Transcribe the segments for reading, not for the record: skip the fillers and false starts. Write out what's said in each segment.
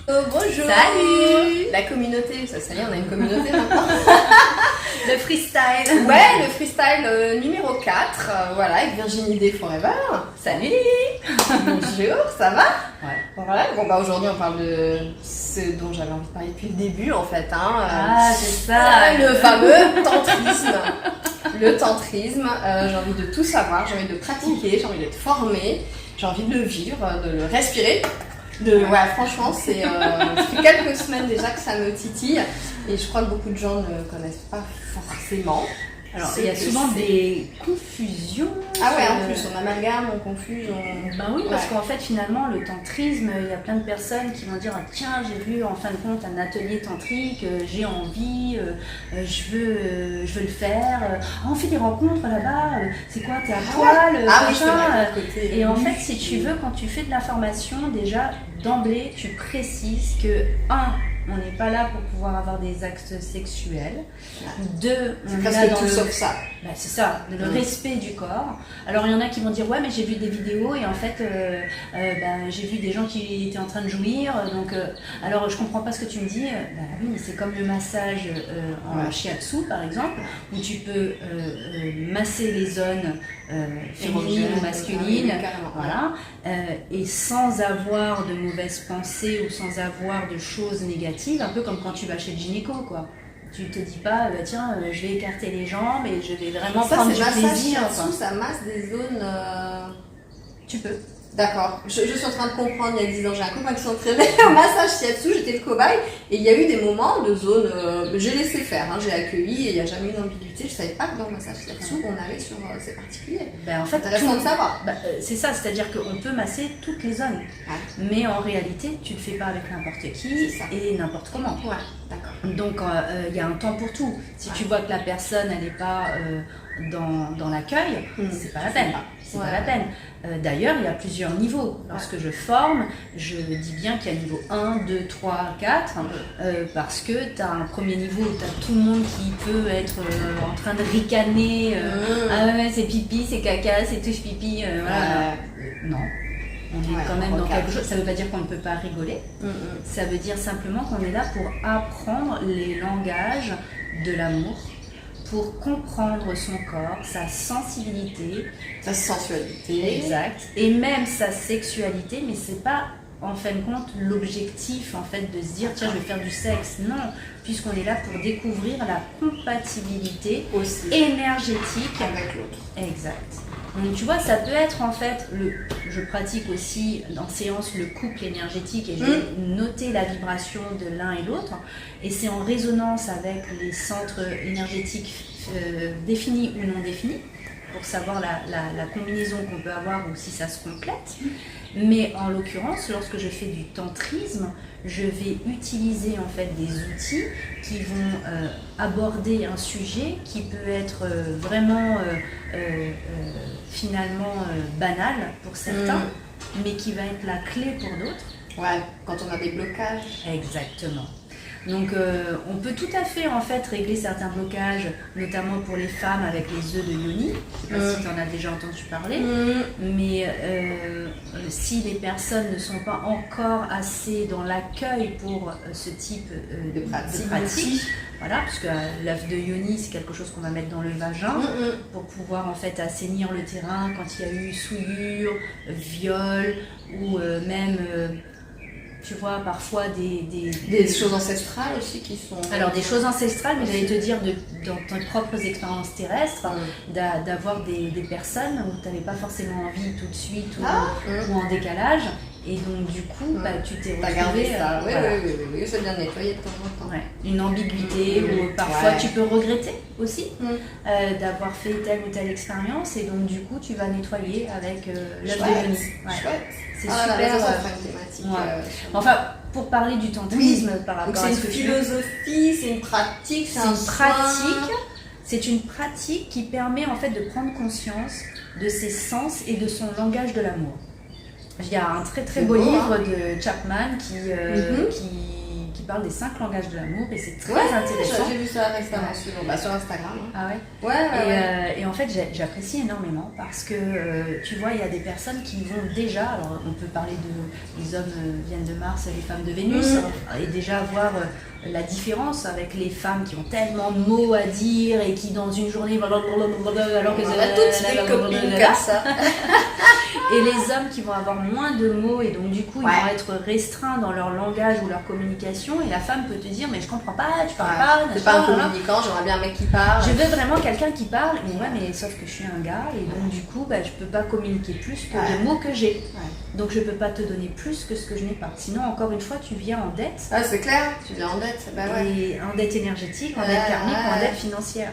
Bonjour. Salut. La communauté, ça y est, on a une communauté maintenant. Le freestyle. Ouais, le freestyle numéro 4, voilà, avec Virginie Day Forever. Salut. Bonjour, ça va? Ouais. Voilà, bon bah aujourd'hui on parle de ce dont j'avais envie de parler depuis le début en fait. Ah, c'est ça. Le fameux tantrisme. Le tantrisme, j'ai envie de tout savoir, j'ai envie de pratiquer, j'ai envie d'être formée, j'ai envie de le vivre, de le respirer. Ouais, franchement, ça fait quelques semaines déjà que ça me titille et je crois que beaucoup de gens ne connaissent pas forcément. Alors, il y a souvent des confusions. Ah ouais, en plus, on amalgame, on confuse. Ben oui, parce qu'en fait, finalement, le tantrisme, il y a plein de personnes qui vont dire ah, tiens, j'ai vu en fin de compte un atelier tantrique, j'ai envie, je veux le faire. Ah, on fait des rencontres là-bas, c'est quoi, t'es à poil, oui, c'est vrai, côté. Et en fait, si tu veux, quand tu fais de la formation, déjà, d'emblée, tu précises que, on n'est pas là pour pouvoir avoir des actes sexuels. 2, on est là dans sauf ça. Ben, c'est ça, le respect du corps. Alors il y en a qui vont dire ouais mais j'ai vu des vidéos et en fait j'ai vu des gens qui étaient en train de jouir. Donc alors je comprends pas ce que tu me dis. Ben oui, mais c'est comme le massage en shiatsu par exemple où tu peux masser les zones féminines ou masculines, voilà, et sans avoir de mauvaises pensées ou sans avoir de choses négatives, un peu comme quand tu vas chez le gynéco quoi. Tu te dis pas, tiens, je vais écarter les jambes et je vais vraiment prendre du plaisir. Ça masse des zones. Tu peux. D'accord. Je suis en train de comprendre. Il y a 10 ans, j'ai un copain qui s'entraînait au massage shiatsu, j'étais le cobaye et il y a eu des moments de zone. J'ai laissé faire, j'ai accueilli et il n'y a jamais eu d'ambiguïté. Je savais pas que dans le massage shiatsu, on allait sur ces particuliers. Ben, en fait, intéressant de savoir. C'est ça, c'est-à-dire qu'on peut masser toutes les zones. Ouais. Mais en réalité, tu le fais pas avec n'importe qui et n'importe comment. Ouais, d'accord. Donc, il y a un temps pour tout. Si tu vois que la personne, elle n'est pas dans l'accueil, c'est pas la peine. C'est pas la peine. D'ailleurs, il y a plusieurs niveaux. Lorsque je forme, je dis bien qu'il y a niveau 1, 2, 3, 4, parce que tu as un premier niveau où tu as tout le monde qui peut être en train de ricaner. Ah ouais, c'est pipi, c'est caca, c'est touche pipi. Voilà. Non. On est quand même dans quelque chose. Ça ne veut pas dire qu'on ne peut pas rigoler. Ça veut dire simplement qu'on est là pour apprendre les langages de l'amour, pour comprendre son corps, sa sensibilité, sa sensualité, exact, et même sa sexualité, mais c'est pas en fin de compte l'objectif en fait de se dire tiens je vais faire du sexe, non, puisqu'on est là pour découvrir la compatibilité aussi énergétique avec l'autre. Exact. Donc tu vois, ça peut être en fait, je pratique aussi en séance le couple énergétique et je vais noter la vibration de l'un et l'autre et c'est en résonance avec les centres énergétiques définis ou non définis pour savoir la combinaison qu'on peut avoir ou si ça se complète. Mais en l'occurrence, lorsque je fais du tantrisme, je vais utiliser en fait des outils qui vont aborder un sujet qui peut être vraiment finalement banal pour certains, mais qui va être la clé pour d'autres. Ouais, quand on a des blocages. Exactement. Donc on peut tout à fait en fait régler certains blocages, notamment pour les femmes avec les œufs de yoni. Je ne sais pas si tu en as déjà entendu parler, mais si les personnes ne sont pas encore assez dans l'accueil pour ce type de pratique, voilà, parce que l'œuf de yoni c'est quelque chose qu'on va mettre dans le vagin pour pouvoir en fait assainir le terrain quand il y a eu souillure, viol ou même tu vois, parfois des choses ancestrales aussi qui sont... Alors, des choses ancestrales, mais j'allais te dire, dans tes propres expériences terrestres, d'avoir des personnes où tu n'avais pas forcément envie tout de suite ou en décalage. Et donc, du coup, tu t'es retrouvé... ça, oui, c'est bien nettoyé de temps en temps. Ouais. Une ambiguïté où parfois tu peux regretter aussi d'avoir fait telle ou telle expérience. Et donc, du coup, tu vas nettoyer avec l'œuf de yoni. Chouette. C'est super. Ça sera une thématique. Enfin, pour parler du tantrisme par rapport à ce que c'est une philosophie, c'est une pratique, c'est une pratique qui permet en fait de prendre conscience de ses sens et de son langage de l'amour. Il y a un très très beau livre de Chapman qui qui parle des 5 langages de l'amour et c'est très Ouais, intéressant. j'ai vu ça récemment sur Instagram. Hein. Ah ouais. Et en fait, j'apprécie énormément parce que tu vois, il y a des personnes qui vont déjà, alors on peut parler les hommes viennent de Mars, les femmes de Vénus, et déjà voir la différence avec les femmes qui ont tellement de mots à dire et qui dans une journée alors que on a toutes des copines comme ça. et les hommes qui vont avoir moins de mots et donc du coup ils vont être restreints dans leur langage ou leur communication et la femme peut te dire mais je comprends pas, tu parles pas, c'est pas un communicant, j'aimerais bien un mec qui parle. Je veux vraiment quelqu'un qui parle, mais sauf que je suis un gars et donc du coup je peux pas communiquer plus que les mots que j'ai. Donc je peux pas te donner plus que ce que je n'ai pas. Sinon encore une fois tu viens en dette. Ah c'est clair, tu viens en dette. Et en dette énergétique, en dette karmique ou en dette financière.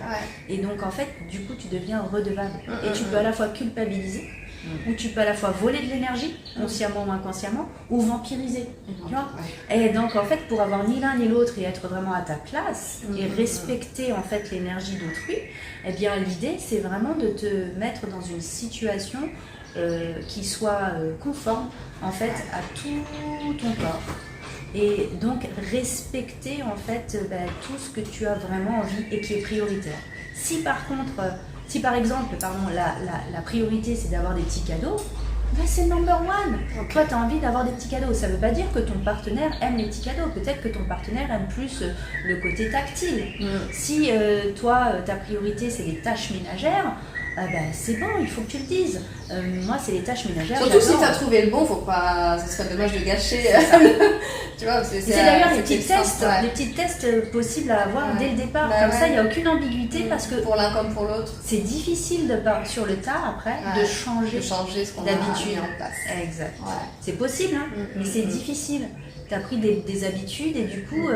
Et donc en fait du coup tu deviens redevable. Et tu peux à la fois culpabiliser ou tu peux à la fois voler de l'énergie, consciemment ou inconsciemment, ou vampiriser. Tu vois et donc en fait pour avoir ni l'un ni l'autre et être vraiment à ta place et respecter en fait l'énergie d'autrui, eh bien l'idée c'est vraiment de te mettre dans une situation qui soit conforme en fait à tout ton corps. Et donc respecter en fait tout ce que tu as vraiment envie et qui est prioritaire. Si par exemple, la priorité c'est d'avoir des petits cadeaux, c'est le number one. Toi tu as envie d'avoir des petits cadeaux. Ça ne veut pas dire que ton partenaire aime les petits cadeaux. Peut-être que ton partenaire aime plus le côté tactile. Si toi ta priorité c'est les tâches ménagères, c'est bon, il faut que tu le dises. Moi, c'est les tâches ménagères. Surtout si tu as trouvé le bon, faut pas. Ce serait dommage de gâcher. Tu vois, c'est d'ailleurs les petits tests possibles à avoir dès le départ. Comme ça, il n'y a aucune ambiguïté parce que. Pour l'un comme pour l'autre. C'est difficile sur le tas après de changer ce qu'on a mis en place. Exact. C'est possible, hein, mais c'est difficile. Tu as pris des habitudes et du coup,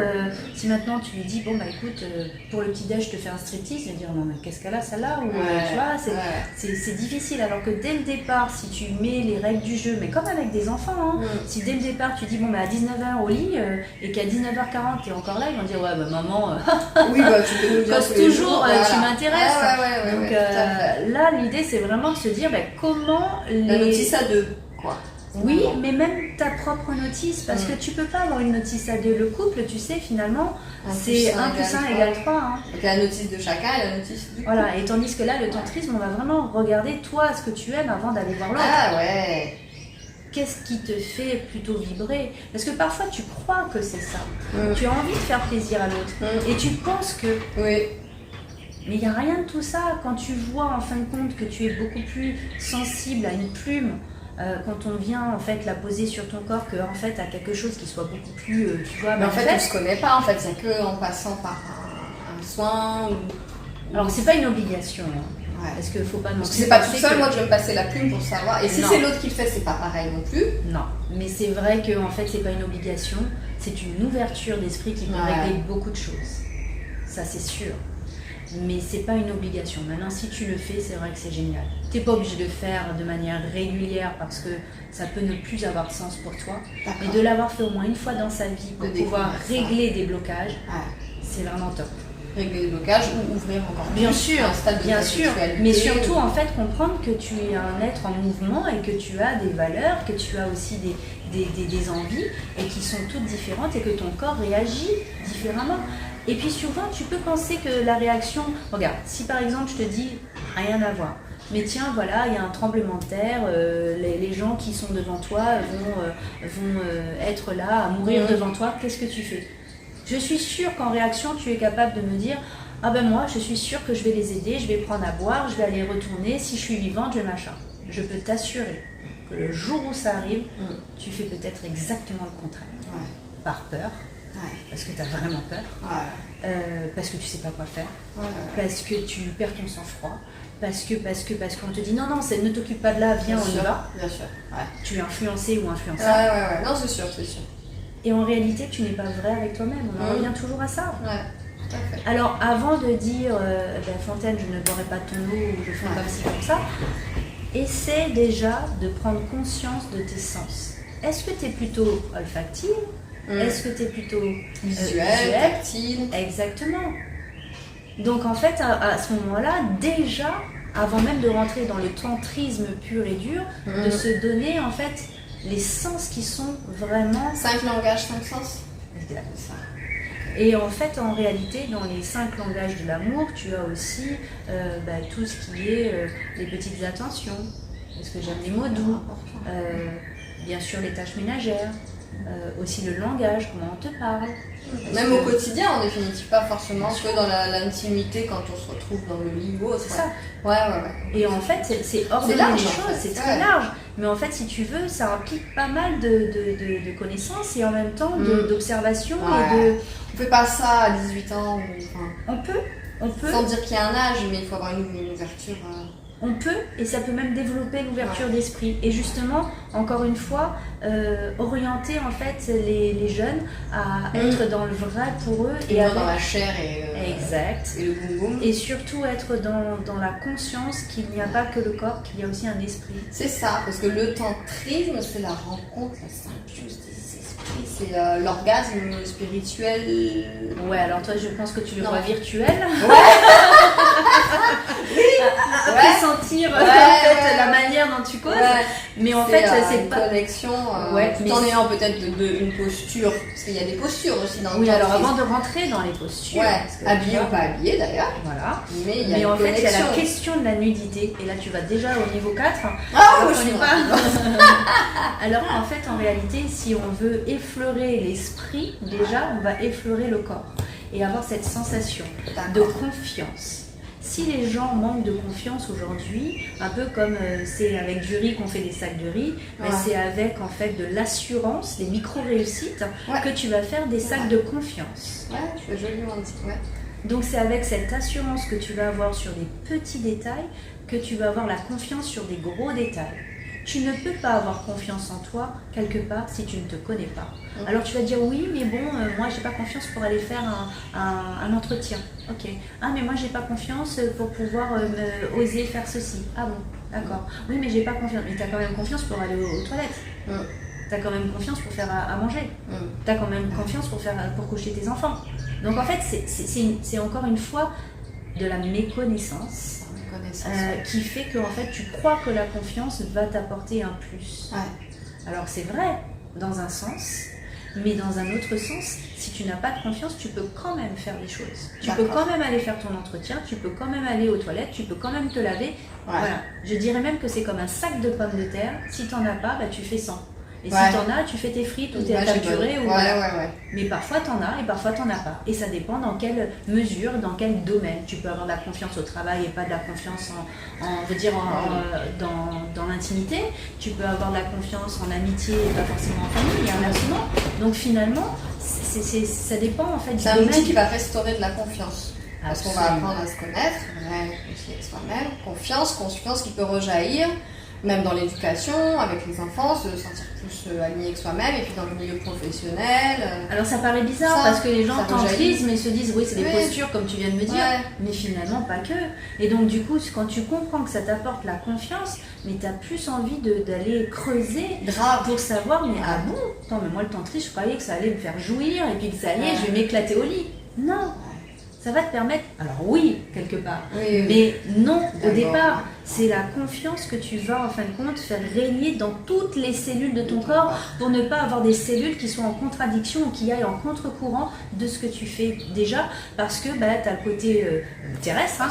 si maintenant tu lui dis, bon écoute, pour le petit-déj, je te fais un striptease, il va dire, non mais qu'est-ce qu'elle a celle-là tu vois, c'est difficile. Alors que dès le départ, si tu mets les règles du jeu, mais comme avec des enfants, hein, si dès le départ tu dis, bon à 19h au lit et qu'à 19h40 tu es encore là, ils vont dire, ouais maman, tu peux nous dire toujours, tu m'intéresses. Donc là, l'idée c'est vraiment de se dire, comment la notice à deux, quoi. Oui, mais même ta propre notice, parce que tu peux pas avoir une notice à deux. Le couple, tu sais, finalement, c'est 1 plus 1 égale 3. Hein. Donc la notice de chacun et la notice du couple. Voilà, et tandis que là, le tantrisme, on va vraiment regarder toi, ce que tu aimes avant d'aller voir l'autre. Ah ouais. Qu'est-ce qui te fait plutôt vibrer? Parce que parfois, tu crois que c'est ça. Tu as envie de faire plaisir à l'autre. Et tu penses que... Oui. Mais il n'y a rien de tout ça. Quand tu vois, en fin de compte, que tu es beaucoup plus sensible à une plume, quand on vient en fait la poser sur ton corps que en fait à quelque chose qui soit beaucoup plus tu vois. Mais en fait on se connaît pas en fait, c'est que en passant par un soin alors c'est pas une obligation parce qu'il faut pas non plus. Parce que c'est pas tout seul, moi je vais me passer la plume pour savoir. Et si c'est l'autre qui le fait, c'est pas pareil non plus. Non, mais c'est vrai que en fait c'est pas une obligation, c'est une ouverture d'esprit qui peut régler beaucoup de choses. Ça c'est sûr. Mais c'est pas une obligation. Maintenant, si tu le fais, c'est vrai que c'est génial. Tu n'es pas obligé de le faire de manière régulière parce que ça peut ne plus avoir de sens pour toi. Mais de l'avoir fait au moins une fois dans sa vie pour pouvoir régler des blocages, c'est vraiment top. Régler des blocages ou ouvrir encore plus. Bien sûr, bien sûr. Mais surtout, en fait, comprendre que tu es un être en mouvement et que tu as des valeurs, que tu as aussi des envies et qui sont toutes différentes et que ton corps réagit différemment. Et puis souvent, tu peux penser que la réaction... Regarde, si par exemple, je te dis rien à voir, mais tiens, voilà, il y a un tremblement de terre, les gens qui sont devant toi vont être là, à mourir devant toi, qu'est-ce que tu fais? Je suis sûre qu'en réaction, tu es capable de me dire, ah ben moi, je suis sûre que je vais les aider, je vais prendre à boire, je vais aller retourner, si je suis vivante, je machin. Je peux t'assurer que le jour où ça arrive, tu fais peut-être exactement le contraire. Par peur. Parce que tu as vraiment peur, parce que tu sais pas quoi faire, parce que tu perds ton sang-froid, parce qu'on te dit non, ne t'occupe pas de là, viens, on y va. Bien sûr. Tu es influencé ou influencé. Non, c'est sûr. Et en réalité, tu n'es pas vrai avec toi-même, on en revient toujours à ça. Tout à fait. Alors, avant de dire, Fontaine, je ne boirai pas de ton eau, ou je fais comme ci, comme ça, essaie déjà de prendre conscience de tes sens. Est-ce que tu es plutôt olfactive? Est-ce que tu es plutôt visuel, tactile? Exactement. Donc en fait, à ce moment-là, déjà, avant même de rentrer dans le tantrisme pur et dur, de se donner en fait les sens qui sont vraiment... 5 langages, 5 sens? Exact. Et en fait, en réalité, dans les 5 langages de l'amour, tu as aussi tout ce qui est les petites attentions. Est-ce que j'aime les mots doux, bien sûr les tâches ménagères, aussi le langage, comment on te parle. Même au quotidien, en définitive, pas forcément que dans l'intimité quand on se retrouve dans le lit ou autre. C'est ça. Ouais. Et en fait, c'est ordonner les choses, c'est très large. Mais en fait, si tu veux, ça implique pas mal de connaissances et en même temps d'observation. Ouais. On fait pas ça à 18 ans. On peut. Sans dire qu'il y a un âge, mais il faut avoir une ouverture. On peut, et ça peut même développer l'ouverture d'esprit. Et justement, encore une fois, orienter en fait les jeunes à être dans le vrai pour eux. Et dans la chair exact. Et le boum boum. Et surtout être dans la conscience qu'il n'y a pas que le corps, qu'il y a aussi un esprit. C'est ça, parce que le tantrisme, c'est la rencontre, la symbiose des esprits, c'est l'orgasme spirituel. Ouais, alors toi, je pense que tu le vois virtuel. Ouais. Après sentir la manière dont tu causes. Ouais. Mais en fait, c'est pas une connexion tout en ayant peut-être une posture, parce qu'il y a des postures aussi dans le tantrisme. Alors avant de rentrer dans les postures, habillé ou pas habillé d'ailleurs. Voilà. Mais en fait, il y a la question de la nudité. Et là, tu vas déjà au niveau 4. Alors en fait, en réalité, si on veut effleurer l'esprit, déjà, on va effleurer le corps et avoir cette sensation de confiance. Si les gens manquent de confiance aujourd'hui, un peu comme c'est avec du riz qu'on fait des sacs de riz, c'est avec en fait de l'assurance, des micro-réussites, que tu vas faire des sacs de confiance. Ouais, tu as joliment dit. Ouais. Donc c'est avec cette assurance que tu vas avoir sur des petits détails que tu vas avoir la confiance sur des gros détails. Tu ne peux pas avoir confiance en toi quelque part si tu ne te connais pas. Alors tu vas dire oui, mais bon, moi j'ai pas confiance pour aller faire un entretien. Ok. Ah mais moi j'ai pas confiance pour pouvoir oser faire ceci. Ah bon, d'accord. Oui mais j'ai pas confiance. Mais tu as quand même confiance pour aller aux toilettes. Tu as quand même confiance pour faire à manger. Tu as quand même confiance pour coucher tes enfants. Donc en fait c'est encore une fois de la méconnaissance. Qui fait que en fait, tu crois que la confiance va t'apporter un plus. Alors c'est vrai dans un sens, mais dans un autre sens, si tu n'as pas de confiance, tu peux quand même faire des choses. Tu peux quand même aller faire ton entretien, tu peux quand même aller aux toilettes, tu peux quand même te laver. Voilà. Je dirais même que c'est comme un sac de pommes de terre. Si tu n'en as pas, tu fais 100. Et si t'en as, tu fais tes frites ou tes capturés. Mais parfois t'en as et parfois t'en as pas. Et ça dépend dans quelle mesure, dans quel domaine. Tu peux avoir de la confiance au travail et pas de la confiance dans l'intimité. Tu peux avoir de la confiance en amitié et pas forcément en famille et inversement. Donc finalement, ça dépend en fait du domaine. C'est un outil qui va restaurer de la confiance. Parce qu'on va apprendre à se connaître, aussi avec soi-même. Confiance qui peut rejaillir. Même dans l'éducation, avec les enfants, se sentir plus aligné avec soi-même, et puis dans le milieu professionnel. Alors ça paraît bizarre parce que les gens tantrisent mais se disent oui c'est des postures comme tu viens de me dire, mais finalement pas que. Et donc du coup quand tu comprends que ça t'apporte la confiance, mais tu as plus envie d'aller creuser pour savoir mais ah bon, attends mais moi le tantrisme je croyais que ça allait me faire jouir et puis que ça y est je vais m'éclater au lit. Non. Ça va te permettre, alors oui, quelque part, mais non, au départ, c'est la confiance que tu vas, en fin de compte, faire régner dans toutes les cellules de ton corps pour ne pas avoir des cellules qui sont en contradiction ou qui aillent en contre-courant de ce que tu fais déjà, parce que tu as le côté terrestre,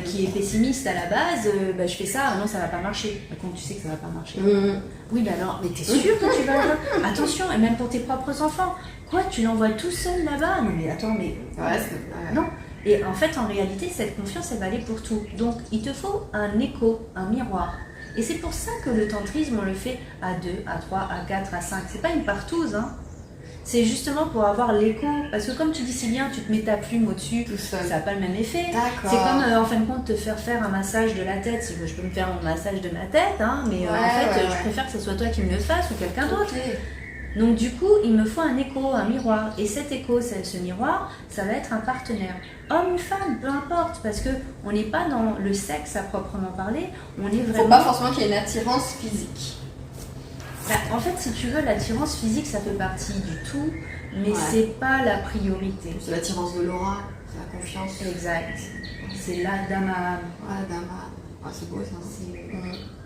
qui est pessimiste à la base, je fais ça, non, ça va pas marcher. Quand tu sais que ça va pas marcher. Oui, alors, mais t'es sûr que tu vas là? Attention, et même pour tes propres enfants. Quoi, tu l'envoies tout seul là-bas? Non mais attends, mais... Non. Et en fait, en réalité, cette confiance, elle va aller pour tout. Donc, il te faut un écho, un miroir. Et c'est pour ça que le tantrisme, on le fait à 2, à 3, à 4, à 5. C'est pas une partouze, hein. C'est justement pour avoir l'écho. Parce que comme tu dis si bien, tu te mets ta plume au-dessus, ça n'a pas le même effet. C'est comme, en fin de compte, te faire un massage de la tête. Si je peux me faire mon massage de ma tête, hein, mais en fait, je préfère que ce soit toi qui me le fasse ou quelqu'un d'autre. Donc du coup, il me faut un écho, un miroir. Et cet écho, ce miroir, ça va être un partenaire. Homme ou femme, peu importe, parce qu'on n'est pas dans le sexe à proprement parler. On est vraiment... Faut pas forcément qu'il y ait une attirance physique. En fait, si tu veux, l'attirance physique, ça fait partie du tout, mais c'est pas la priorité. C'est l'attirance de l'aura, c'est la confiance. Exact. C'est la dama. C'est beau ça.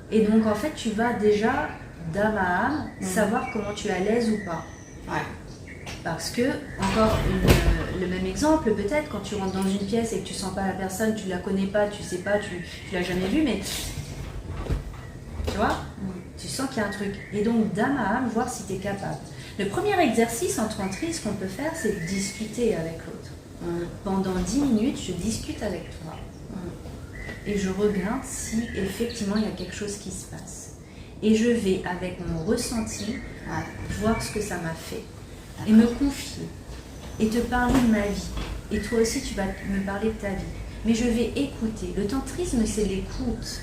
Et donc, en fait, tu vas déjà... d'âme à âme, savoir comment tu es à l'aise ou pas. Parce que, encore le même exemple, peut-être quand tu rentres dans une pièce et que tu sens pas la personne, tu la connais pas, tu sais pas, tu l'as jamais vue, mais tu vois, tu sens qu'il y a un truc. Et donc, d'âme à âme, voir si tu es capable. Le premier exercice en tantrisme qu'on peut faire, c'est de discuter avec l'autre. Pendant 10 minutes, je discute avec toi. Et je regarde si effectivement il y a quelque chose qui se passe. Et je vais, avec mon ressenti, voir ce que ça m'a fait. Et me confier. Et te parler de ma vie. Et toi aussi, tu vas me parler de ta vie. Mais je vais écouter. Le tantrisme, c'est l'écoute.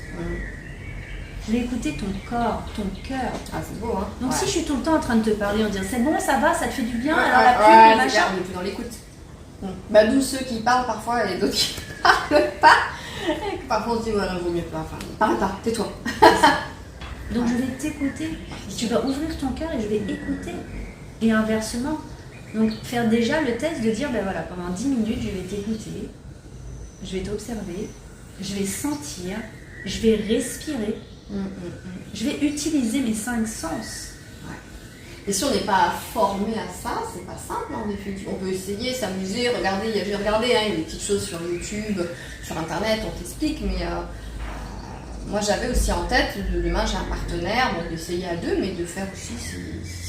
Je vais écouter ton corps, ton cœur. Ah, c'est beau, hein. Donc si je suis tout le temps en train de te parler, en disant c'est bon, ça va, ça te fait du bien, alors la pub, le machin. On n'est plus dans l'écoute. Bah, d'où ceux qui parlent parfois et d'autres qui parlent pas. Et parfois on se dit, ouais, il vaut mieux pas. Enfin, parle pas, tais-toi. Donc je vais t'écouter. Tu vas ouvrir ton cœur et je vais écouter. Et inversement. Donc faire déjà le test de dire, ben voilà, pendant 10 minutes, je vais t'écouter, je vais t'observer, je vais sentir, je vais respirer, je vais utiliser mes 5 sens. Et si on n'est pas formé à ça, c'est pas simple en définitive. On peut essayer, s'amuser, regarder. J'ai regardé, il y a des petites choses sur YouTube, sur Internet, on t'explique, mais moi j'avais aussi en tête, demain j'ai un partenaire, donc d'essayer à 2, mais de faire aussi, si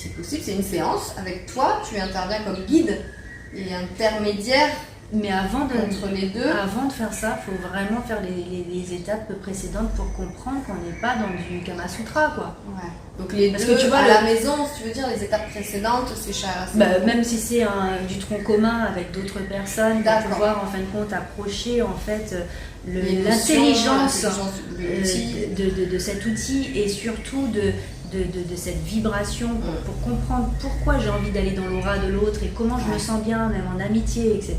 c'est possible, c'est une séance avec toi, tu interviens comme guide et intermédiaire. Mais entre les deux. Avant de faire ça, il faut vraiment faire les étapes précédentes pour comprendre qu'on n'est pas dans du Kama Sutra, quoi. Ouais. Donc les Parce deux, que tu vois, à la maison, si tu veux dire, les étapes précédentes, c'est même si c'est du tronc commun avec d'autres personnes, pour pouvoir en fin de compte approcher en fait l'intelligence de cet outil et surtout de cette vibration pour comprendre pourquoi j'ai envie d'aller dans l'aura de l'autre et comment je me sens bien, même en amitié, etc.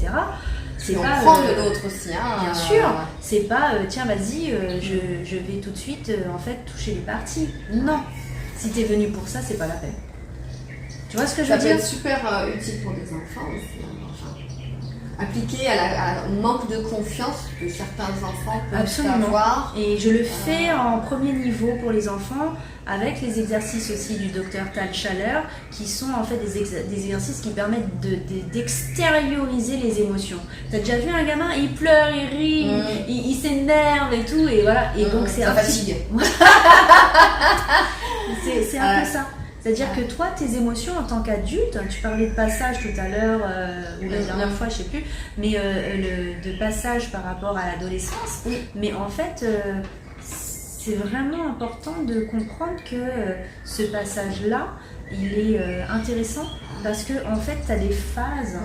C'est pas prendre de l'autre aussi, hein. Bien sûr, c'est pas tiens vas-y, je vais tout de suite en fait toucher les parties. Non, si t'es venu pour ça, c'est pas la peine. Tu vois ce que je veux dire? Ça peut être super utile pour des enfants aussi. Appliqué au manque de confiance que certains enfants peuvent avoir. Et je le fais en premier niveau pour les enfants avec les exercices aussi du docteur Tal Schaller qui sont en fait des exercices qui permettent d'extérioriser les émotions. T'as déjà vu un gamin, il pleure, il rit, il s'énerve et tout, et voilà. Et donc c'est ça fatigue. C'est un peu ça. C'est-à-dire que toi, tes émotions en tant qu'adulte, tu parlais de passage tout à l'heure, ou la dernière fois, je sais plus, mais de passage par rapport à l'adolescence. Mais en fait, c'est vraiment important de comprendre que ce passage-là, il est intéressant parce que en fait, tu as des phases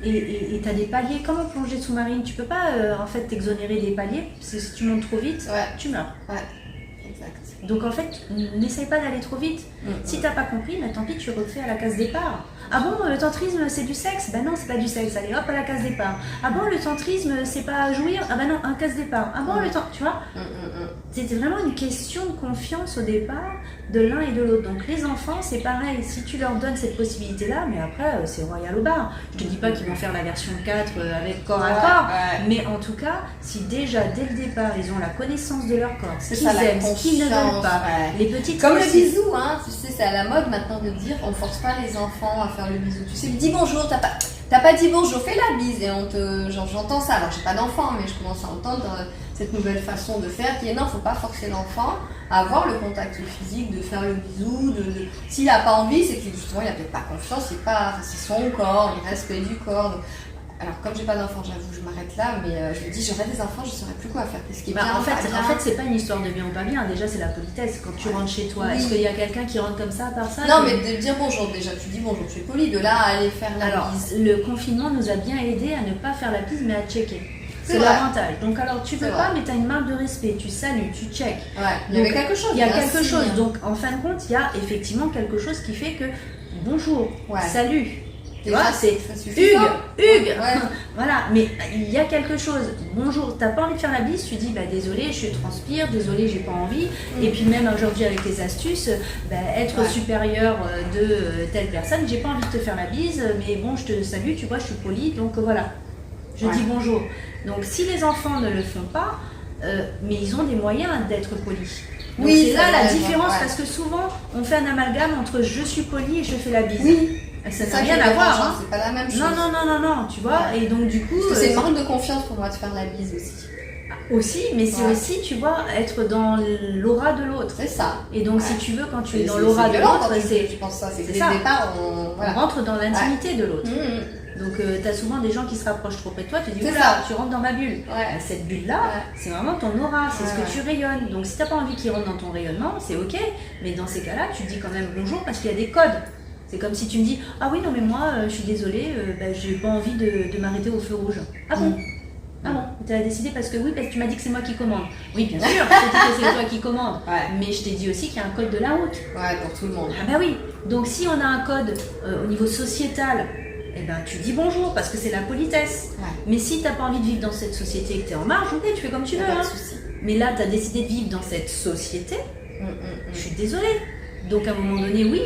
et tu as des paliers. Comme en plongée sous-marine, tu peux pas en fait t'exonérer des paliers, parce que si tu montes trop vite, tu meurs. Donc en fait, n'essaye pas d'aller trop vite. Si t'as pas compris, tant pis, tu refais à la case départ. Ah bon, le tantrisme c'est du sexe? Ben non, c'est pas du sexe, allez hop à la case départ. Ah bon, le tantrisme c'est pas jouir? Ah ben non, un case départ. Ah bon, tu vois? C'était vraiment une question de confiance au départ de l'un et de l'autre. Donc les enfants, c'est pareil, si tu leur donnes cette possibilité-là, mais après c'est royal au bar. Je te dis pas qu'ils vont faire la version 4 avec corps à corps, mais en tout cas, si déjà dès le départ ils ont la connaissance de leur corps, ce qu'ils aiment, ce qu'ils ne veulent pas, les petites comme le bisou, hein, tu sais, c'est à la mode maintenant de dire on force pas les enfants à faire le bisou. Tu sais, dis bonjour, t'as pas dit bonjour, fais la bise, et j'entends ça. Alors j'ai pas d'enfant, mais je commence à entendre cette nouvelle façon de faire qui est non, faut pas forcer l'enfant à avoir le contact physique, de faire le bisou, s'il a pas envie, c'est que justement il a peut-être pas confiance, c'est son corps, le respect du corps. Donc, alors comme j'ai pas d'enfant, j'avoue, je m'arrête là, mais je me dis j'aurais des enfants, je saurais plus quoi faire. Ce qui est bien, en fait, c'est pas une histoire de bien ou pas bien. Déjà, c'est la politesse. Quand tu rentres chez toi, est-ce qu'il y a quelqu'un qui rentre comme ça par ça? Non, mais de dire bonjour déjà. Tu dis bonjour, tu es poli. De là à aller faire la bise. Le confinement nous a bien aidé à ne pas faire la bise, mais à checker. C'est l'avantage. Donc alors, tu veux pas, mais tu as une marque de respect. Tu salues, tu check. Il y avait quelque chose. Il y a quelque chose. Donc en fin de compte, il y a effectivement quelque chose qui fait que bonjour, salut. Tu vois, c'est Hugues. Voilà, mais il y a quelque chose. Bonjour, t'as pas envie de faire la bise, tu dis désolé, je transpire, désolé, j'ai pas envie. Et puis même aujourd'hui avec les astuces, être supérieur de telle personne, j'ai pas envie de te faire la bise, mais bon, je te salue, tu vois, je suis polie, donc voilà. Je dis bonjour. Donc si les enfants ne le font pas, mais ils ont des moyens d'être polis. Donc c'est là la différence, parce que souvent on fait un amalgame entre je suis poli et je fais la bise. Ça n'a ça rien qui à me voir. dérange, Hein. C'est pas la même chose. Non, tu vois. Ouais. Et donc, du coup. Parce que c'est une marque de confiance pour moi de faire la bise aussi. Aussi, mais c'est aussi, tu vois, être dans l'aura de l'autre. C'est ça. Et donc, Ouais. si tu veux, quand tu es Et dans l'aura de l'autre, tu penses ça. C'est que dès le départ, on rentre dans l'intimité de l'autre. Mmh. Donc, tu as souvent des gens qui se rapprochent trop près de toi, tu dis, C'est oula, ça. tu rentres dans ma bulle. Ouais. Cette bulle-là, c'est vraiment ton aura, c'est ce que tu rayonnes. Donc, si tu n'as pas envie qu'il rentre dans ton rayonnement, c'est ok. Mais dans ces cas-là, tu dis quand même bonjour parce qu'il y a des codes. C'est comme si tu me dis, ah oui, non, mais moi, je suis désolée, j'ai pas envie de m'arrêter au feu rouge. Ah bon Ah bon, tu as décidé parce que tu m'as dit que c'est moi qui commande. Oui, bien sûr, je t'ai dit que c'est toi qui commande. Mais je t'ai dit aussi qu'il y a un code de la route. Ouais, pour tout le monde. Ah bah oui. Donc si on a un code au niveau sociétal, eh ben, tu dis bonjour parce que c'est la politesse. Ouais. Mais si tu n'as pas envie de vivre dans cette société et que tu es en marge, ok, tu fais comme tu veux. Pas de Hein. souci. Mais là, tu as décidé de vivre dans cette société. Je suis désolée. Donc à un moment donné, oui,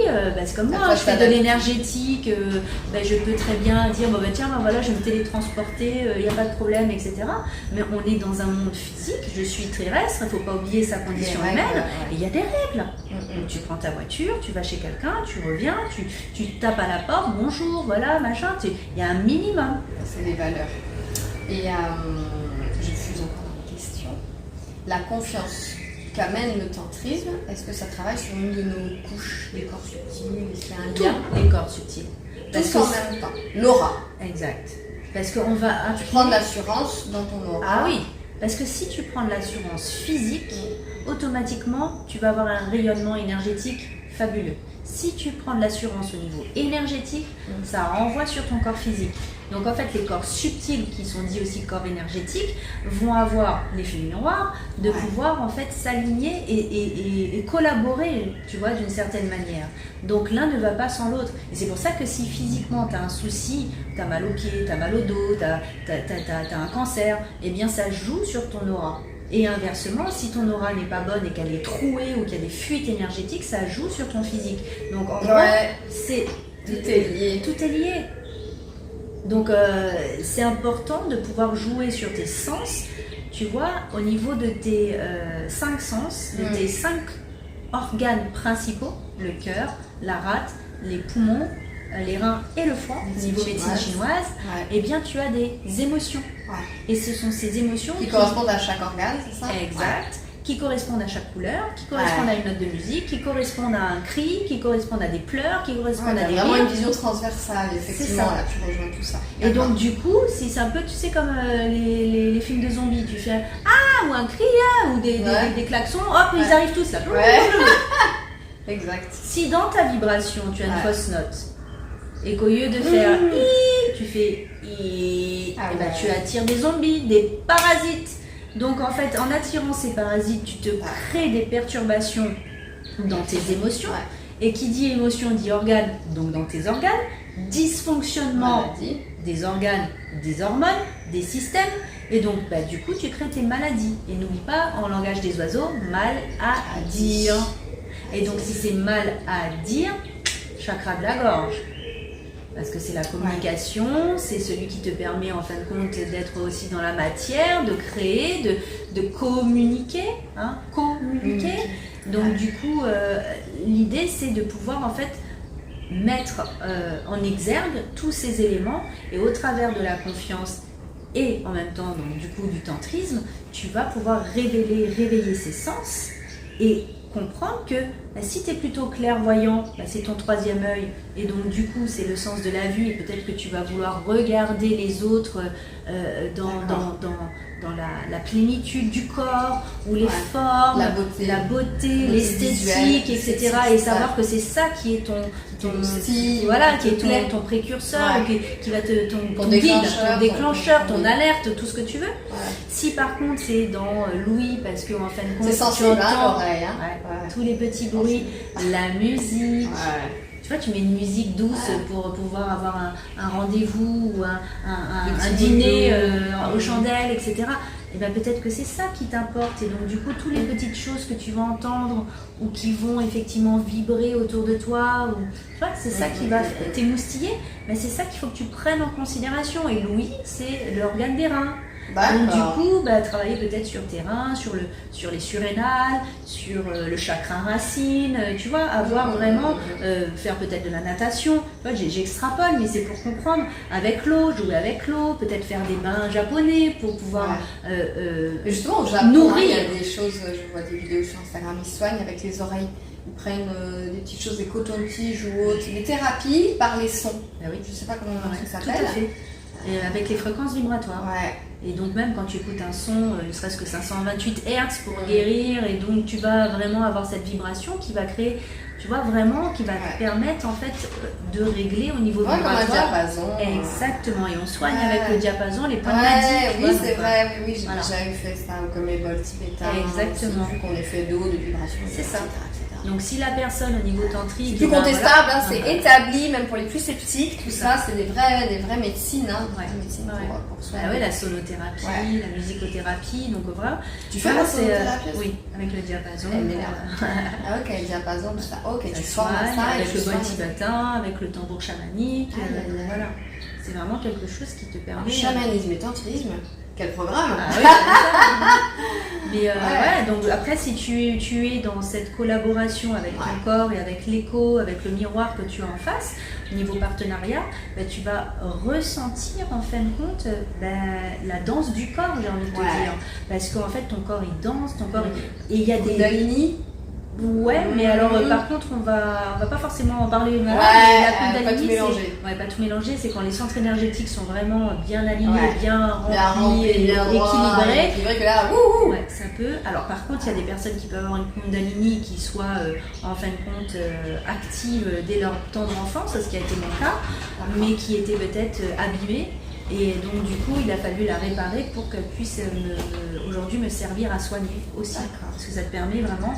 c'est comme moi, je fais de l'énergétique, je peux très bien dire, tiens, voilà, je vais me télétransporter, il n'y a pas de problème, etc. Mais on est dans un monde physique, je suis terrestre, il ne faut pas oublier sa condition humaine, et il y a des règles. Donc, tu prends ta voiture, tu vas chez quelqu'un, tu reviens, tu tapes à la porte, bonjour, voilà, machin, il y a un minimum. C'est des valeurs. Et je fuse encore une question. La confiance qu'amène le tantrisme, est-ce que ça travaille sur une de nos couches des corps subtils? Est-ce qu'il y a un lien? Les corps subtils. Tous en même temps. L'aura. Exact. Parce qu'on va prendre l'assurance dans ton aura. Ah oui, parce que si tu prends de l'assurance physique, automatiquement, tu vas avoir un rayonnement énergétique fabuleux. Si tu prends de l'assurance au niveau énergétique, ça renvoie sur ton corps physique. Donc en fait, les corps subtils, qui sont dits aussi corps énergétiques, vont avoir l'effet miroir de pouvoir en fait s'aligner et collaborer, tu vois, d'une certaine manière. Donc l'un ne va pas sans l'autre. Et c'est pour ça que si physiquement tu as un souci, tu as mal au pied, tu as mal au dos, tu as un cancer, eh bien ça joue sur ton aura. Et inversement, si ton aura n'est pas bonne et qu'elle est trouée ou qu'il y a des fuites énergétiques, ça joue sur ton physique. Donc en fait, tout est lié. Tout est lié. Donc c'est important de pouvoir jouer sur tes sens, tu vois, au niveau de tes 5 sens, de tes 5 organes principaux, le cœur, la rate, les poumons, les reins et le foie, au niveau médecine chinoise, eh bien tu as des émotions. Et ce sont ces émotions qui correspondent à chaque organe, c'est ça? Exact. Qui correspondent à chaque couleur, qui correspondent à une note de musique, qui correspondent à un cri, qui correspondent à des pleurs, qui correspondent à des rires. Vraiment une vision transversale, effectivement, là tu rejoins tout ça. Et donc du coup, c'est un peu, tu sais, comme les films de zombies, tu fais « Ah !» ou un cri, hein, ou des klaxons, hop, ils arrivent tous là. Exact. Si dans ta vibration, tu as une fausse note, et qu'au lieu de faire « I », tu fais « I », et ben, tu attires des zombies, des parasites. Donc en fait, en attirant ces parasites, tu te crées des perturbations dans tes émotions. Et qui dit émotion dit organe, donc dans tes organes. Dysfonctionnement des organes, des hormones, des systèmes. Et donc du coup, tu crées tes maladies. Et n'oublie pas, en langage des oiseaux, mal à dire. Et donc si c'est mal à dire, chakra de la gorge. Parce que c'est la communication, c'est celui qui te permet en fin de compte d'être aussi dans la matière, de créer, de communiquer, communiquer. Donc du coup, l'idée c'est de pouvoir en fait mettre en exergue tous ces éléments et au travers de la confiance et en même temps donc, du coup du tantrisme, tu vas pouvoir réveiller ces sens et comprendre que si tu es plutôt clairvoyant, c'est ton troisième œil et donc du coup c'est le sens de la vue et peut-être que tu vas vouloir regarder les autres dans la plénitude du corps ou les formes, la beauté, l'esthétique, etc. Et savoir que c'est ça qui est ton style, voilà, qui est ton précurseur, qui va ton déclencheur, ton alerte, tout ce que tu veux. Si par contre c'est dans l'ouïe, parce que en fin de compte, tu entends tous les petits bruits, la musique. Tu vois, tu mets une musique douce pour pouvoir avoir un rendez-vous ou un dîner aux chandelles, etc. Et bien peut-être que c'est ça qui t'importe. Et donc du coup, toutes les petites choses que tu vas entendre ou qui vont effectivement vibrer autour de toi, tu vois, c'est ça qui va t'émoustiller. Mais c'est ça qu'il faut que tu prennes en considération. Et l'ouïe, c'est l'organe des reins. Donc du coup, travailler peut-être sur tes reins, sur les surrénales, sur le chakra racine, tu vois, avoir vraiment, faire peut-être de la natation. J'extrapole, mais c'est pour comprendre, avec l'eau, jouer avec l'eau, peut-être faire des bains japonais pour pouvoir justement, au Japon, nourrir. Il y a des choses, je vois des vidéos sur Instagram, ils soignent avec les oreilles. Ils prennent des petites choses, des cotons-tiges ou autres, des thérapies par les sons. Oui. Je sais pas comment ça tout s'appelle. À fait. Et avec les fréquences vibratoires. Ouais. Et donc même quand tu écoutes un son, ne serait-ce que 528 Hz pour guérir, et donc tu vas vraiment avoir cette vibration qui va créer, tu vois, vraiment, qui va te permettre en fait de régler au niveau vibratoire. Comme un diapason. Exactement, et on soigne avec le diapason les points de magie. Oui, c'est vrai, oui, j'ai déjà eu fait ça, comme les bols tibétains. Exactement. Vu qu'on est fait d'eau, de vibrations. C'est ça. Donc si la personne au niveau tantrique... C'est plus contestable, c'est établi, même pour les plus sceptiques, tout ça, c'est des vraies médecines, médecines pour soi. La sonothérapie, la musicothérapie, donc voilà. Tu fais la sonothérapie Oui, avec le diapason. Ok, le diapason, tout ça. Ok, tu formes ça. Avec le bol tibétain, avec le tambour chamanique, voilà. C'est vraiment quelque chose qui te permet... Chamanisme et tantrisme. Quel programme! Mais donc après, si tu es dans cette collaboration avec ton corps et avec l'écho, avec le miroir que tu as en face, au niveau partenariat, tu vas ressentir en fin de compte la danse du corps, j'ai envie de te dire. Parce qu'en fait, ton corps il danse, ton corps et il y a des... Kundalini. Ouais, mais alors par contre, on va pas forcément en parler. La Kundalini, pas tout mélanger. Pas tout mélanger, c'est quand les centres énergétiques sont vraiment bien alignés, bien remplis et bien équilibrés. Que là, ouais, ça peut. Alors par contre, il y a des personnes qui peuvent avoir une Kundalini qui soit en fin de compte active dès leur tendre enfance, ce qui a été mon cas, mais qui était peut-être abîmée. Et donc du coup, il a fallu la réparer pour qu'elle puisse aujourd'hui me servir à soigner aussi. Parce que ça te permet vraiment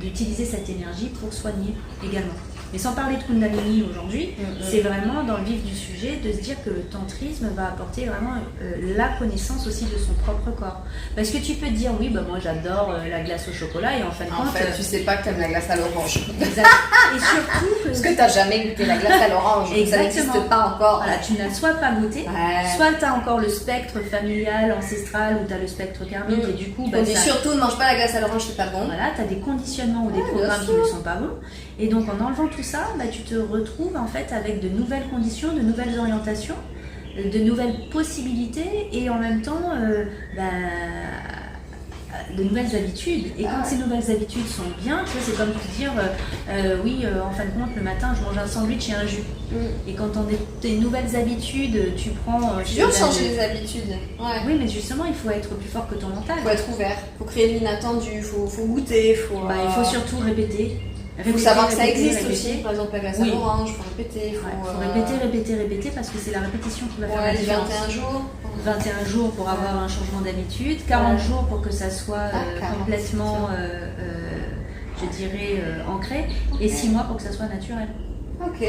d'utiliser cette énergie pour soigner également. Mais sans parler de Kundalini aujourd'hui, c'est vraiment dans le vif du sujet de se dire que le tantrisme va apporter vraiment la connaissance aussi de son propre corps. Parce que tu peux te dire, oui, moi j'adore la glace au chocolat et en fin de compte... En fait, tu sais pas que tu aimes la glace à l'orange. Exact. Et surtout que... Parce que tu n'as jamais goûté la glace à l'orange. Ça n'existe pas encore. Voilà, tu n'as soit pas goûté, soit tu as encore le spectre familial, ancestral, ou tu as le spectre karmique et du coup... On dit surtout ne mange pas la glace à l'orange, c'est pas bon. Voilà, tu as des conditionnements ou des programmes qui ne sont pas bons. Et donc en enlevant tout ça, tu te retrouves en fait avec de nouvelles conditions, de nouvelles orientations, de nouvelles possibilités et en même temps de nouvelles habitudes. Et quand ces nouvelles habitudes sont bien, tu vois, c'est comme te dire en fin de compte, le matin je mange un sandwich et un jus. Et quand on est tes nouvelles habitudes, tu prends... c'est dur de changer les habitudes. Oui, mais justement, il faut être plus fort que ton mental. Il faut être ouvert, il faut créer de l'inattendu, il faut goûter, il faut surtout répéter. Il faut savoir que ça existe aussi, par exemple la glace à l'orange, il faut répéter. Il faut répéter parce que c'est la répétition qui va faire la différence. 21 jours. 21 jours pour avoir un changement d'habitude, 40 jours pour que ça soit complètement, je dirais, ancré, et 6 mois pour que ça soit naturel. Ok.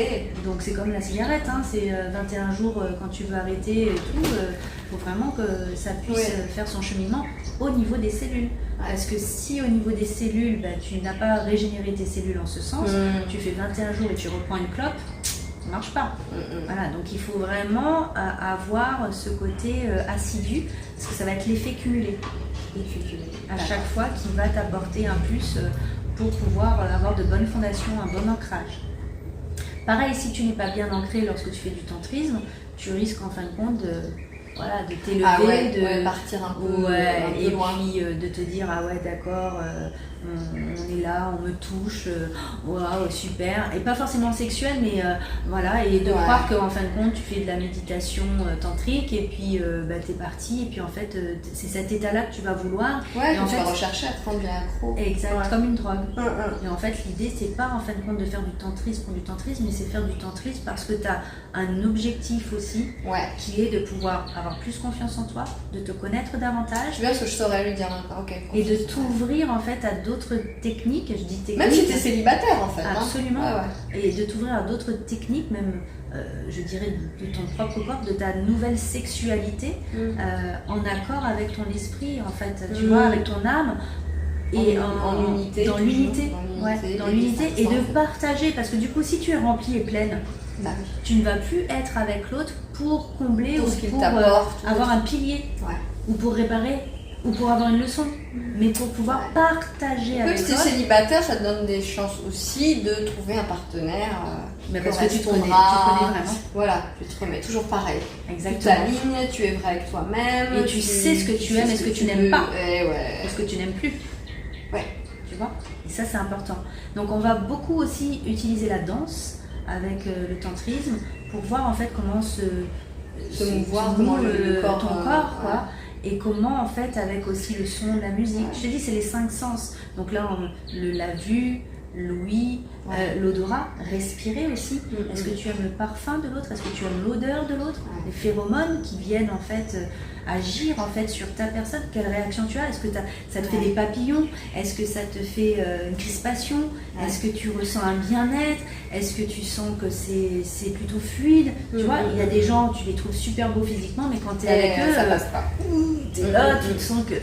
Donc c'est comme la cigarette, c'est 21 jours quand tu veux arrêter et tout, il faut vraiment que ça puisse faire son cheminement au niveau des cellules. Parce que si au niveau des cellules, tu n'as pas régénéré tes cellules en ce sens, tu fais 21 jours et tu reprends une clope, ça ne marche pas. Voilà, donc il faut vraiment avoir ce côté assidu, parce que ça va être l'effet cumulé. À chaque fois qui va t'apporter un plus pour pouvoir avoir de bonnes fondations, un bon ancrage. Pareil, si tu n'es pas bien ancré lorsque tu fais du tantrisme, tu risques en fin de compte de t'élever, de partir un peu, et loin. puis de te dire d'accord, on est là, on me touche, waouh, super, et pas forcément sexuel, mais et de croire qu'en fin de compte tu fais de la méditation tantrique et puis t'es parti, et puis en fait c'est cet état-là que tu vas vouloir. Et en fait, tu vas rechercher à te rendre bien accro. Exact, comme une drogue. Et en fait l'idée c'est pas en fin de compte de faire du tantrisme pour du tantrisme, mais c'est faire du tantrisme parce que tu as un objectif aussi qui est de pouvoir avoir plus confiance en toi, de te connaître davantage. Je veux ce que je saurais lui dire. Et de t'ouvrir en fait à d'autres techniques, je dis techniques. Même si tu es célibataire en fait. Absolument. Et de t'ouvrir à d'autres techniques, même je dirais de ton propre corps, de ta nouvelle sexualité, en accord avec ton esprit en fait, tu vois, avec ton âme. Et dans l'unité, et de partager, parce que du coup si tu es remplie et pleine, tu ne vas plus être avec l'autre pour combler ou pour avoir un pilier. ou pour réparer, ou pour avoir une leçon, mais pour pouvoir partager avec si tu es célibataire, ça te donne des chances aussi de trouver un partenaire. Mais parce que tu connais vraiment. Voilà, tu te remets toujours pareil. Exactement. Tu t'alignes, tu es vrai avec toi-même. Et tu sais ce que tu aimes et ce que tu n'aimes pas. Et ce que tu n'aimes plus. Ouais. Tu vois? Et ça, c'est important. Donc, on va beaucoup aussi utiliser la danse avec le tantrisme pour voir en fait comment se mouvoir, comment le corps, ton corps, quoi. Et comment, en fait, avec aussi le son, la musique. Je te dis, c'est les 5 sens. Donc là, la vue, l'ouïe, l'odorat, respirer aussi. Est-ce que tu aimes le parfum de l'autre? Est-ce que tu aimes l'odeur de l'autre? Les phéromones qui viennent, en fait, agir, en fait, sur ta personne. Quelle réaction tu as? Est-ce que ça te fait des papillons? Est-ce que ça te fait une crispation? Est-ce que tu ressens un bien-être? Est-ce que tu sens que c'est plutôt fluide? Tu vois, il y a des gens, tu les trouves super beaux physiquement, mais quand tu es avec eux, ça passe pas. T'es là, tu te sens que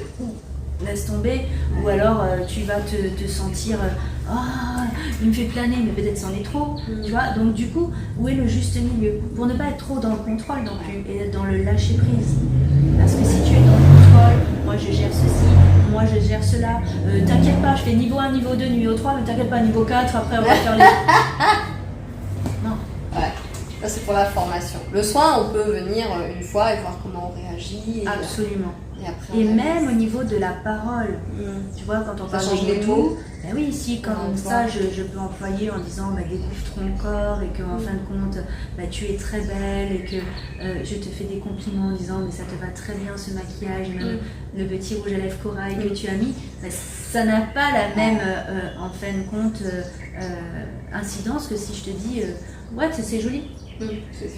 laisse tomber, ou alors tu vas te sentir il me fait planer, mais peut-être c'en est trop, tu vois. Donc du coup, où est le juste milieu pour ne pas être trop dans le contrôle non plus et être dans le lâcher prise? Parce que si tu es dans le contrôle, moi je gère ceci, moi je gère cela, t'inquiète pas, je fais niveau 1, niveau 2, niveau 3, mais t'inquiète pas, niveau 4, après on va faire les... Non. Ouais. Ça c'est pour la formation. Le soin, on peut venir une fois et voir comment on réagit. Absolument. Et même au niveau de la parole, tu vois, quand on parle des mots, ben oui, si comme ça je peux employer en disant découvre ton corps et qu'en fin de compte tu es très belle et que je te fais des compliments en disant mais ça te va très bien ce maquillage, même le petit rouge à lèvres corail que tu as mis, ça n'a pas la même en fin de compte incidence que si je te dis ouais c'est joli. C'est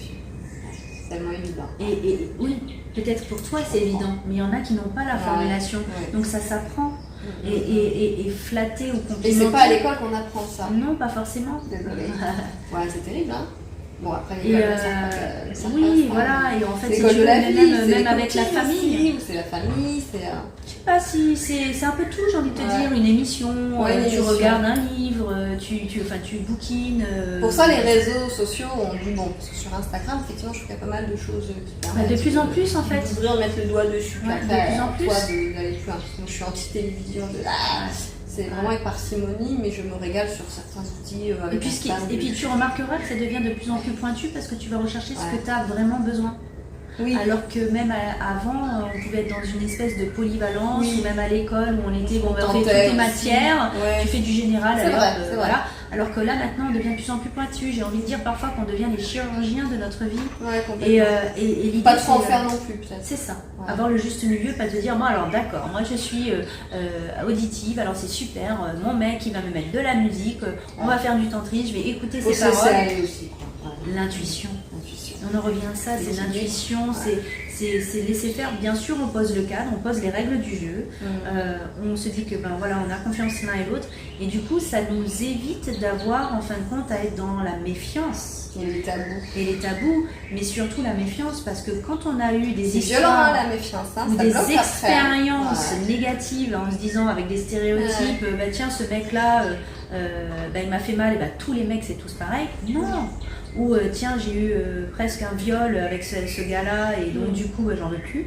tellement évident. Et oui, peut-être pour toi c'est évident, mais il y en a qui n'ont pas la formulation, donc ça s'apprend. Et flatter ou complimenter. Et c'est pas à l'école qu'on apprend ça. Non, pas forcément. Désolée. Ouais, c'est terrible, hein. Bon, après l'école, oui, voilà, et en fait, si tu veux, même avec la famille. C'est la famille, c'est... Je sais pas si c'est un peu tout, j'ai envie de te dire, une émission, tu regardes un livre, tu bouquines. Pour ça, les réseaux sociaux ont dit, bon, parce que sur Instagram, effectivement, je trouve qu'il y a pas mal de choses qui permettent... De plus en plus, en fait. D'ouvrir, mettre le doigt dessus, de plus en plus. D'aller plus loin. Moi, je suis anti-télévision, c'est vraiment avec parcimonie, mais je me régale sur certains outils. Et puis tu remarqueras que ça devient de plus en plus pointu parce que tu vas rechercher ce que tu as vraiment besoin. Oui. Alors que même avant, on pouvait être dans une espèce de polyvalence, ou même à l'école où on était, on fait toutes les matières, tu fais du général, voilà. Alors que là maintenant on devient de plus en plus pointu. J'ai envie de dire parfois qu'on devient les chirurgiens de notre vie. Et l'idée, pas trop en faire non plus peut-être. C'est ça. Avoir le juste milieu, pas te dire bon alors d'accord, moi je suis auditive, alors c'est super, mon mec il va me mettre de la musique, on va faire du tantrisme, je vais écouter ses paroles. L'intuition. On en revient à ça, c'est l'intuition, c'est laisser faire. Bien sûr, on pose le cadre, on pose les règles du jeu. On se dit que voilà, on a confiance l'un et l'autre. Et du coup, ça nous évite d'avoir, en fin de compte, à être dans la méfiance. Et les tabous, mais surtout la méfiance, parce que quand on a eu des histoires, la méfiance, ou des expériences négatives en se disant avec des stéréotypes, tiens, ce mec-là, il m'a fait mal, et tous les mecs c'est tous pareil. Non. Ou tiens, j'ai eu presque un viol avec ce gars-là et donc du coup j'en veux plus.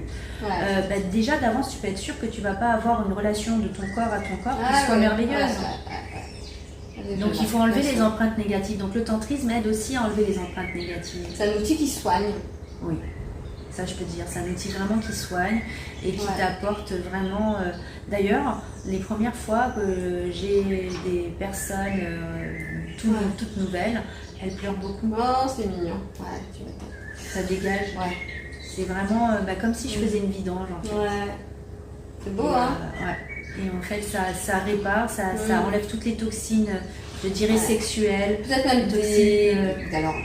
Déjà d'avance tu peux être sûr que tu vas pas avoir une relation de ton corps à ton corps qui soit merveilleuse. Donc il faut enlever les empreintes négatives. Donc le tantrisme aide aussi à enlever les empreintes négatives. C'est un outil qui soigne. Oui, ça je peux te dire, c'est un outil vraiment qui soigne et qui t'apporte vraiment... D'ailleurs, les premières fois que j'ai des personnes toutes nouvelles, elles pleurent beaucoup. Oh, c'est mignon. Ouais, tu m'étonnes. Ça dégage. Ouais. C'est vraiment comme si je faisais une vidange en fait. Ouais. C'est beau, hein. Et en fait, ça répare, ça enlève toutes les toxines, je dirais sexuelles. Peut-être même toxines. Alors,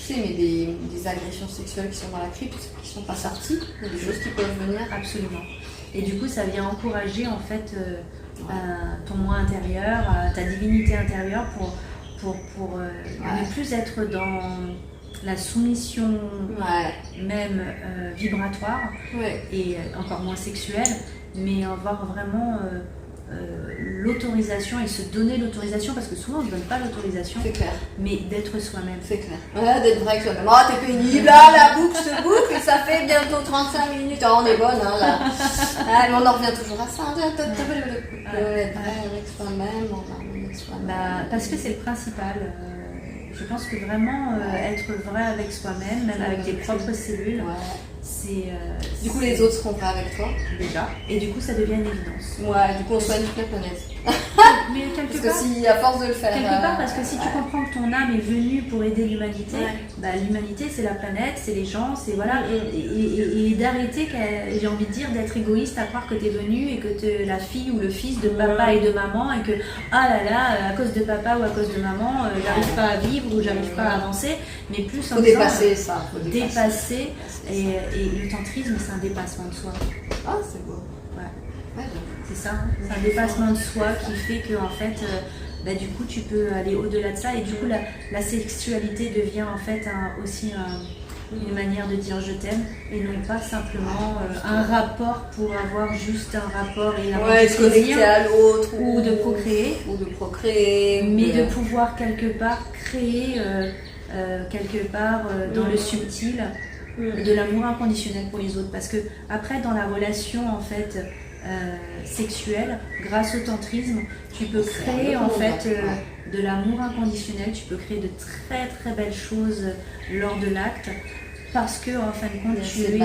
mais des agressions sexuelles qui sont dans la crypte, qui ne sont pas sorties. Il y a des choses qui peuvent venir. Absolument. Et du coup, ça vient encourager en fait ton moi intérieur, ta divinité intérieure pour ne plus être dans la soumission même vibratoire et encore moins sexuelle, mais avoir vraiment l'autorisation et se donner l'autorisation, parce que souvent on ne donne pas l'autorisation, C'est clair. mais d'être soi-même. C'est clair. Ouais, d'être vrai avec soi-même. Oh, t'es pénible, là, la boucle se boucle, ça fait bientôt 35 minutes. Oh, on est bonne, hein, là. Ah, mais on en revient toujours à ça. Être vrai avec soi-même, avec soi-même. Bah, parce que c'est le principal. Je pense que vraiment être vrai avec soi-même, même avec tes propres cellules, c'est. Du coup, les autres seront prêts avec toi. Déjà. Et du coup, ça devient une évidence. Ouais, du coup, on soigne toute la planète. Mais quelque Parce part. que si, à force de le faire. Quelque part, parce que si tu comprends que ton âme est venue pour aider l'humanité, bah, l'humanité c'est la planète, c'est les gens, c'est voilà. Et d'arrêter, j'ai envie de dire, d'être égoïste à croire que tu es venu et que tu es la fille ou le fils de papa et de maman et que, ah là là, à cause de papa ou à cause de maman, j'arrive pas à vivre ou j'arrive pas à avancer, mais plus en faut disant, dépasser ça. Faut dépasser. Et le tantrisme, c'est un dépassement de soi. Ah, c'est beau. Ouais, c'est ça, c'est un dépassement de soi qui fait que en fait, bah, du coup tu peux aller au-delà de ça et du coup la sexualité devient en fait aussi une manière de dire je t'aime et non pas simplement un rapport pour avoir juste un rapport et avoir du se connecter plaisir à l'autre ou de procréer, mais de pouvoir quelque part créer quelque part dans le subtil de l'amour inconditionnel pour les autres, parce que après dans la relation en fait sexuelle, grâce au tantrisme, tu peux créer en fait de l'amour inconditionnel, tu peux créer de très très belles choses lors de l'acte, parce que en fin de compte tu es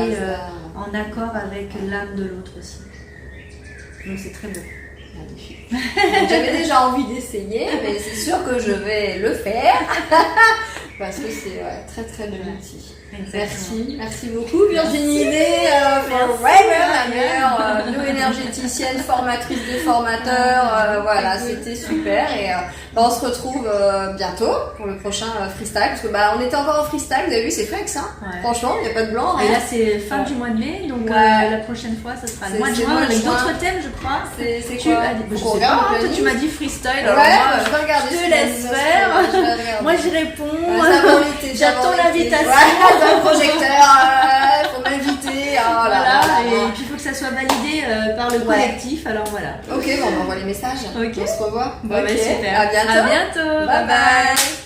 en accord avec l'âme de l'autre aussi. Donc c'est très beau. J'avais déjà envie d'essayer, mais c'est sûr que je vais le faire parce que c'est très très bon outil. Merci beaucoup Virginie Forever, la meilleure bioénergéticienne, formatrice des formateurs. Voilà, c'était super et on se retrouve bientôt pour le prochain freestyle, parce que on était encore en freestyle, vous avez vu, c'est flex, hein. Franchement, il n'y a pas de blanc. Et là c'est fin du mois de mai, donc la prochaine fois ça sera le mois de juin avec d'autres thèmes, je crois. C'est quoi? Toi tu m'as dit freestyle, alors moi, je vais regarder, je te laisse faire. Moi j'y réponds, j'attends l'invitation. Dans le projecteur, faut m'inviter. Voilà, et puis il faut que ça soit validé par le collectif, alors voilà. Ok, on envoie les messages. On se revoit. Super. À bientôt. À bientôt. Bye bye.